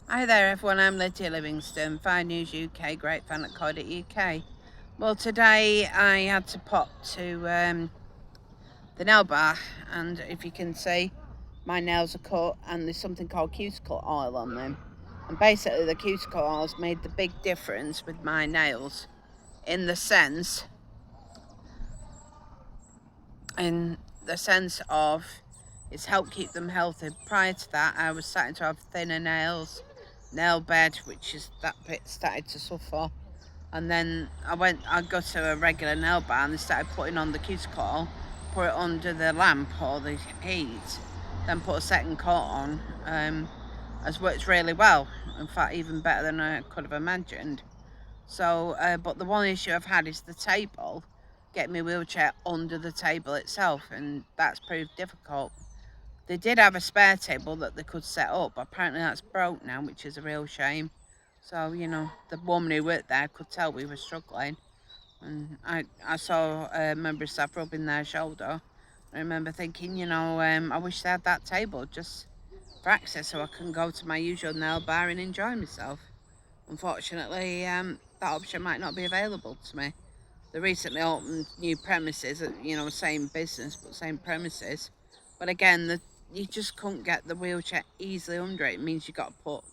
Hi there everyone, I'm Lydia Livingston, Fire News UK, great fan at UK. Well, today I had to pop to the nail bar, and if you can see, my nails are cut and there's something called cuticle oil on them. And basically the cuticle oil's made the big difference with my nails in the sense of it's helped keep them healthy. Prior to that, I was starting to have thinner nails, nail bed, which is that bit started to suffer. And then I go to a regular nail bar and they started putting on the cuticle oil, put it under the lamp or the heat, then put a second coat on. Has worked really well. In fact, even better than I could have imagined. So, but the one issue I've had is the table, getting my wheelchair under the table itself, and that's proved difficult. They did have a spare table that they could set up, but apparently that's broke now, which is a real shame. So, the woman who worked there could tell we were struggling. And I saw a member of staff rubbing their shoulder. I remember thinking, I wish they had that table just for access so I can go to my usual nail bar and enjoy myself. Unfortunately, that option might not be available to me. They recently opened new premises, same business but same premises. But again, you just couldn't get the wheelchair easily under it. It means you got to put,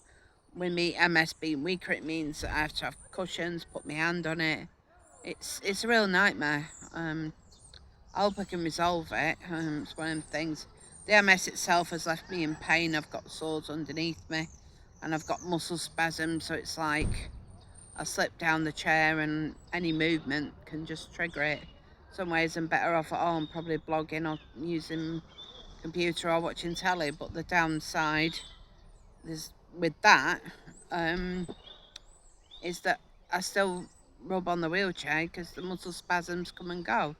with me MS being weaker, it means that I have to have cushions, put my hand on it. It's a real nightmare. I hope I can resolve it. It's one of them things. The MS itself has left me in pain. I've got sores underneath me and I've got muscle spasms, so it's like I slip down the chair and any movement can just trigger it. Some ways I'm better off at home, probably blogging or using computer or watching telly, but the downside is with that is that I still rub on the wheelchair because the muscle spasms come and go.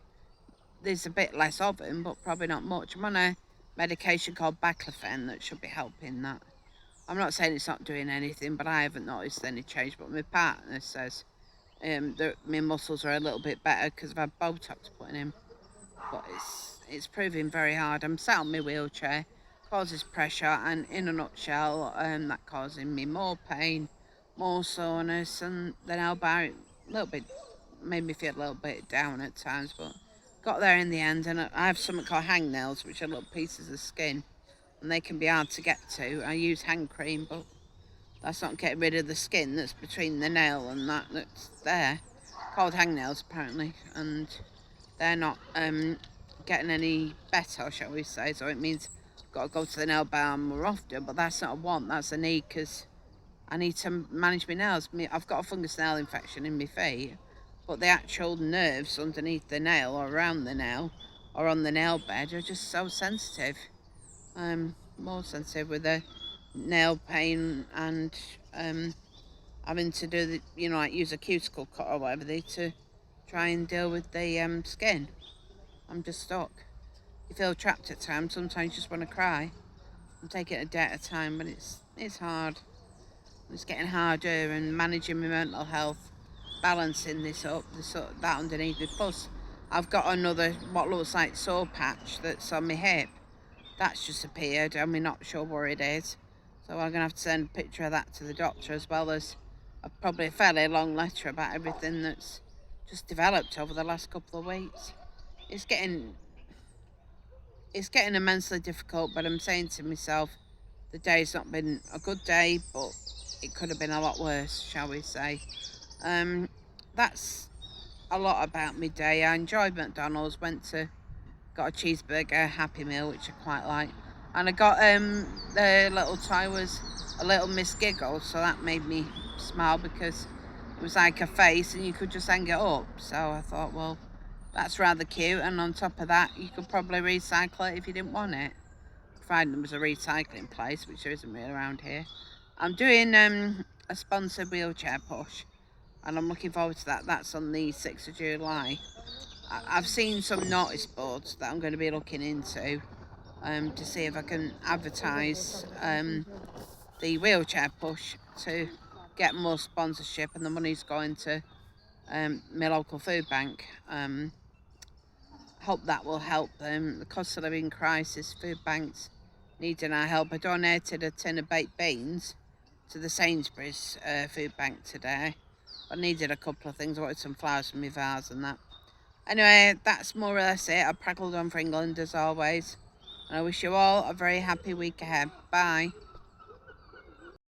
There's a bit less of them, but probably not much. I'm on a medication called baclofen that should be helping that. I'm not saying it's not doing anything, but I haven't noticed any change. But my partner says my muscles are a little bit better because I've had Botox put in. But it's proving very hard. I'm sat on my wheelchair, causes pressure, and in a nutshell, that causing me more pain, more soreness, and then I'll bar it a little bit, made me feel a little bit down at times, but got there in the end. And I have something called hangnails, which are little pieces of skin, and they can be hard to get to. I use hand cream, but that's not getting rid of the skin that's between the nail and that's there. Called hangnails apparently, and they're not getting any better, shall we say. So it means I've got to go to the nail bar more often, but that's not a want, that's a need, because I need to manage my nails. I've got a fungus nail infection in my feet, but the actual nerves underneath the nail or around the nail or on the nail bed are just so sensitive. More sensitive with the nail pain and having to do the, like use a cuticle cut or whatever to try and deal with the skin. I'm just stuck. You feel trapped at times. Sometimes you just want to cry. I'm taking it a day at a time, but it's hard. It's getting harder, and managing my mental health, balancing that underneath it. Plus, I've got another what looks like sore patch that's on my hip. That's just appeared, and we're not sure where it is. So I'm gonna have to send a picture of that to the doctor, as well as probably a fairly long letter about everything that's just developed over the last couple of weeks. It's getting it's getting immensely difficult, but I'm saying to myself, the day's not been a good day, but it could have been a lot worse, shall we say. That's a lot about my day. I enjoyed McDonald's, got a cheeseburger, Happy Meal, which I quite like. And I got the little toy was a little Miss Giggle, so that made me smile because it was like a face and you could just hang it up. So I thought, well, that's rather cute, and on top of that, you could probably recycle it if you didn't want it, provided there was a recycling place, which there isn't really around here. I'm doing a sponsored wheelchair push, and I'm looking forward to that. That's on the 6th of July. I've seen some notice boards that I'm going to be looking into to see if I can advertise the wheelchair push to get more sponsorship, and the money's going to my local food bank. Hope that will help them. The cost of living crisis, food banks needing our help. I donated a tin of baked beans to the Sainsbury's food bank today. I needed a couple of things. I wanted some flowers for my vase and that. Anyway, that's more or less it. I praggled on for England as always. And I wish you all a very happy week ahead. Bye.